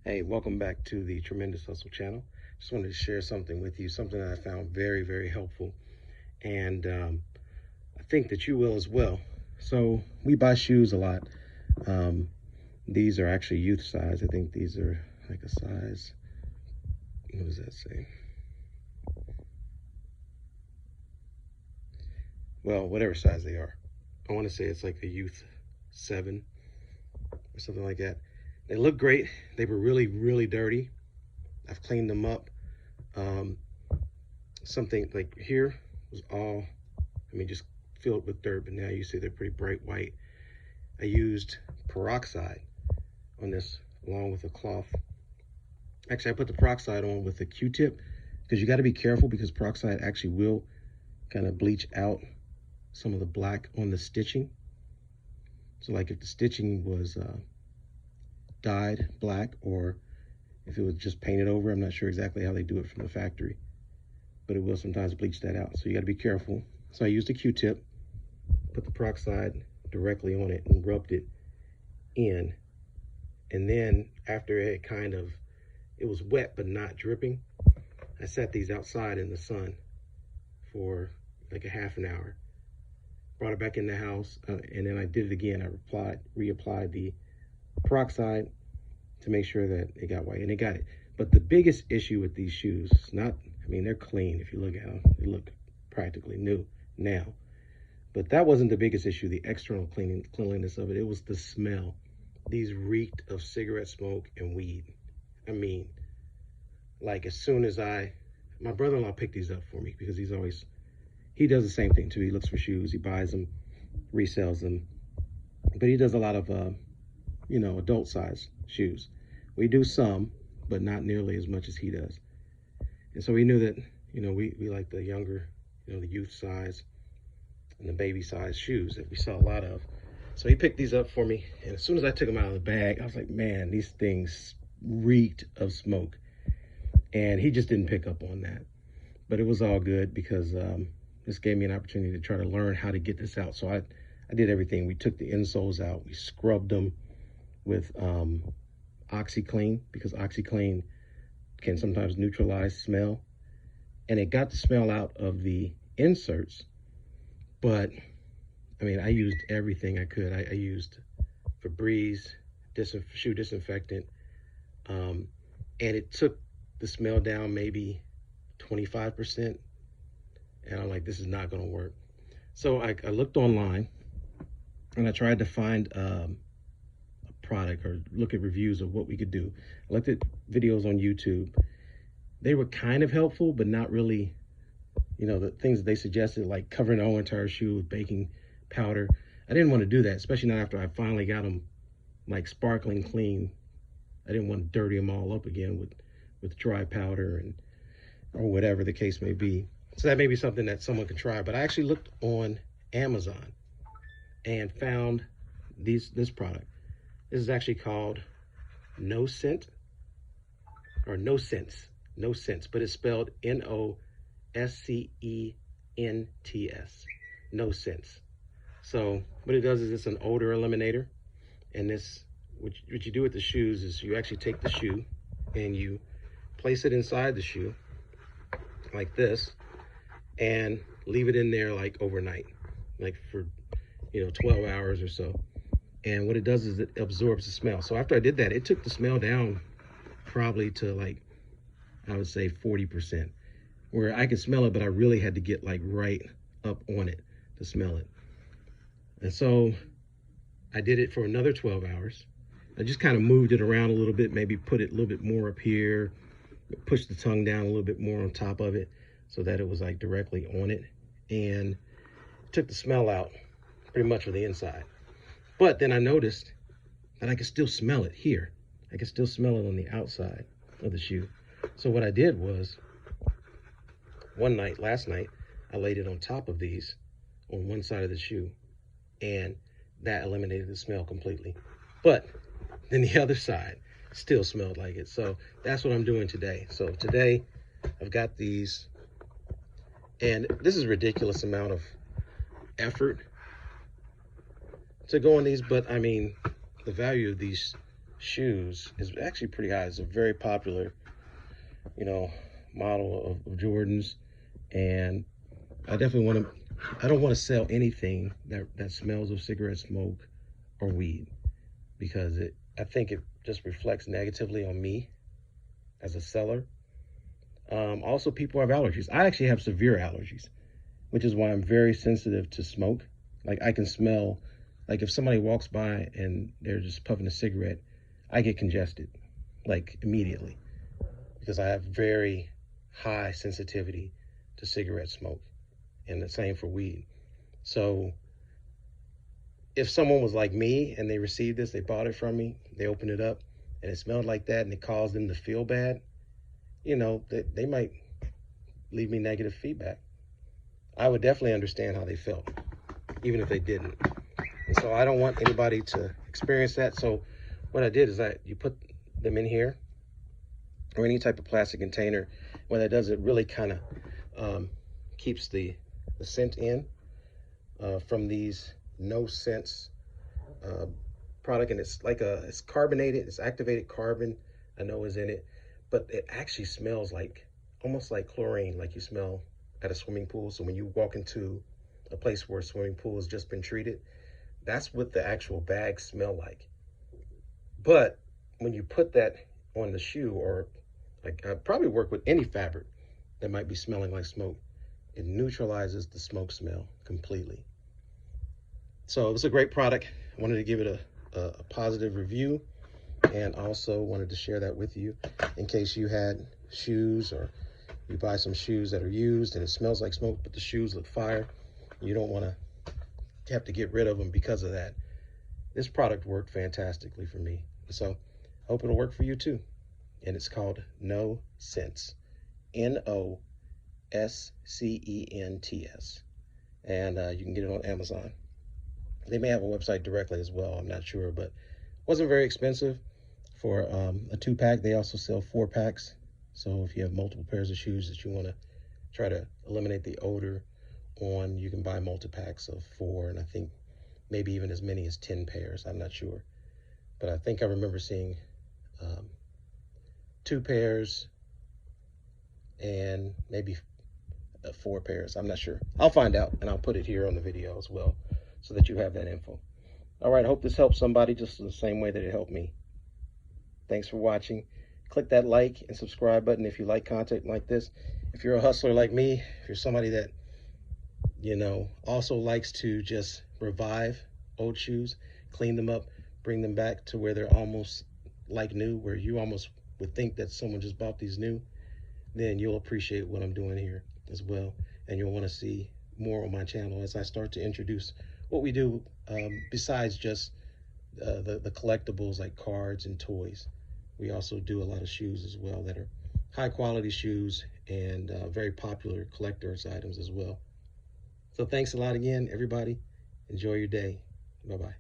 Hey, welcome back to the Tremendous Hustle channel. Just wanted to share something with you, something that I found very, very helpful. And I think that you will as well. So we buy shoes a lot. Um, these are actually youth size. I think these are like a size, what does that say? Well, whatever size they are. I want to say it's like a youth 7 or something like that. They look great. They were really, really dirty. I've cleaned them up. Um, Something like here was all, just filled with dirt, but now you see they're pretty bright white. I used peroxide on this along with a cloth. Actually, I put the peroxide on with a Q-tip because you got to be careful because peroxide actually will kind of bleach out some of the black on the stitching. So like if the stitching was dyed black or if it was just painted over, I'm not sure exactly how they do it from the factory, but it will sometimes bleach that out. So you got to be careful. So I used a Q-tip, put the peroxide directly on it and rubbed it in. And then after it was wet but not dripping, I set these outside in the sun for like a half an hour. Brought it back in the house, and then I did it again. I reapplied the peroxide to make sure that it got white, and it got it. But the biggest issue with these shoes, they're clean. If you look at them, they look practically new now. But that wasn't the biggest issue, the external cleanliness of it. It was the smell. These reeked of cigarette smoke and weed. Like as soon as my brother-in-law picked these up for me because he does the same thing too. He looks for shoes, he buys them, resells them. But he does a lot of, adult size shoes. We do some, but not nearly as much as he does. And so we knew that, we like the younger, the youth size and the baby size shoes that we saw a lot of. So he picked these up for me. And as soon as I took them out of the bag, I was like, man, these things reeked of smoke. And he just didn't pick up on that. But it was all good because this gave me an opportunity to try to learn how to get this out. So I did everything. We took the insoles out. We scrubbed them with OxiClean because OxiClean can sometimes neutralize smell. And it got the smell out of the inserts. But, I used everything I could. I used Febreze, shoe disinfectant, and it took the smell down maybe 25%. And I'm like, this is not going to work. So I looked online and I tried to find a product or look at reviews of what we could do. I looked at videos on YouTube. They were kind of helpful, but not really, the things that they suggested, like covering the whole entire shoe with baking powder. I didn't want to do that, especially not after I finally got them like sparkling clean. I didn't want to dirty them all up again with dry powder or whatever the case may be. So that may be something that someone could try. But I actually looked on Amazon and found this product. This is actually called No Scent, or No Sense, No Sense, but it's spelled NOSCENTS, No Sense. So what it does is it's an odor eliminator. And what you do with the shoes is you actually take the shoe and you place it inside the shoe like this and leave it in there like overnight, like for 12 hours or so. And what it does is it absorbs the smell. So after I did that, it took the smell down probably to like, I would say 40%, where I could smell it, but I really had to get like right up on it to smell it. And so I did it for another 12 hours. I just kind of moved it around a little bit, maybe put it a little bit more up here, pushed the tongue down a little bit more on top of it so that it was like directly on it, and took the smell out pretty much for the inside. But then I noticed that I could still smell it here. I could still smell it on the outside of the shoe. So what I did was, last night, I laid it on top of these on one side of the shoe, and that eliminated the smell completely. But then the other side still smelled like it. So that's what I'm doing today. So today I've got these, and this is a ridiculous amount of effort to go on these, but the value of these shoes is actually pretty high. It's a very popular, you know, model of Jordans. And I definitely want to, I don't want to sell anything that smells of cigarette smoke or weed, because I think it just reflects negatively on me as a seller. Also, people have allergies. I actually have severe allergies, which is why I'm very sensitive to smoke. Like, I can smell, like if somebody walks by and they're just puffing a cigarette, I get congested, like immediately, because I have very high sensitivity to cigarette smoke, and the same for weed. So if someone was like me and they received this, they bought it from me, they opened it up, and it smelled like that, and it caused them to feel bad, you know, they might leave me negative feedback. I would definitely understand how they felt, even if they didn't. And so I don't want anybody to experience that. So what I did is you put them in here, or any type of plastic container. What that does, it really kind of keeps the scent in from these no scents product. And it's like it's carbonated, it's activated carbon, I know is in it, but it actually smells like, almost like chlorine, like you smell at a swimming pool. So when you walk into a place where a swimming pool has just been treated, that's what the actual bags smell like. But when you put that on the shoe, or like, I probably work with any fabric that might be smelling like smoke, it neutralizes the smoke smell completely. So it was a great product. I wanted to give it a positive review, and also wanted to share that with you in case you had shoes, or you buy some shoes that are used and it smells like smoke, but the shoes look fire. You don't want to have to get rid of them because of that. This product worked fantastically for me. So I hope it'll work for you too. And it's called No Scents. NOSCENTS. And you can get it on Amazon. They may have a website directly as well, I'm not sure, but it wasn't very expensive for a 2-pack. They also sell 4-packs. So if you have multiple pairs of shoes that you want to try to eliminate the odor on, you can buy multi-packs of 4, and I think maybe even as many as 10 pairs. I'm not sure. But I think I remember seeing 2 pairs and maybe 4 pairs. I'm not sure. I'll find out, and I'll put it here on the video as well, so that you have that info. All right, I hope this helps somebody just the same way that it helped me. Thanks for watching. Click that like and subscribe button if you like content like this. If you're a hustler like me, if you're somebody that, you know, also likes to just revive old shoes, clean them up, bring them back to where they're almost like new, where you almost would think that someone just bought these new, then you'll appreciate what I'm doing here as well. And you'll want to see more on my channel as I start to introduce what we do besides just the collectibles like cards and toys. We also do a lot of shoes as well that are high quality shoes, and very popular collector's items as well. So thanks a lot again, everybody. Enjoy your day. Bye-bye.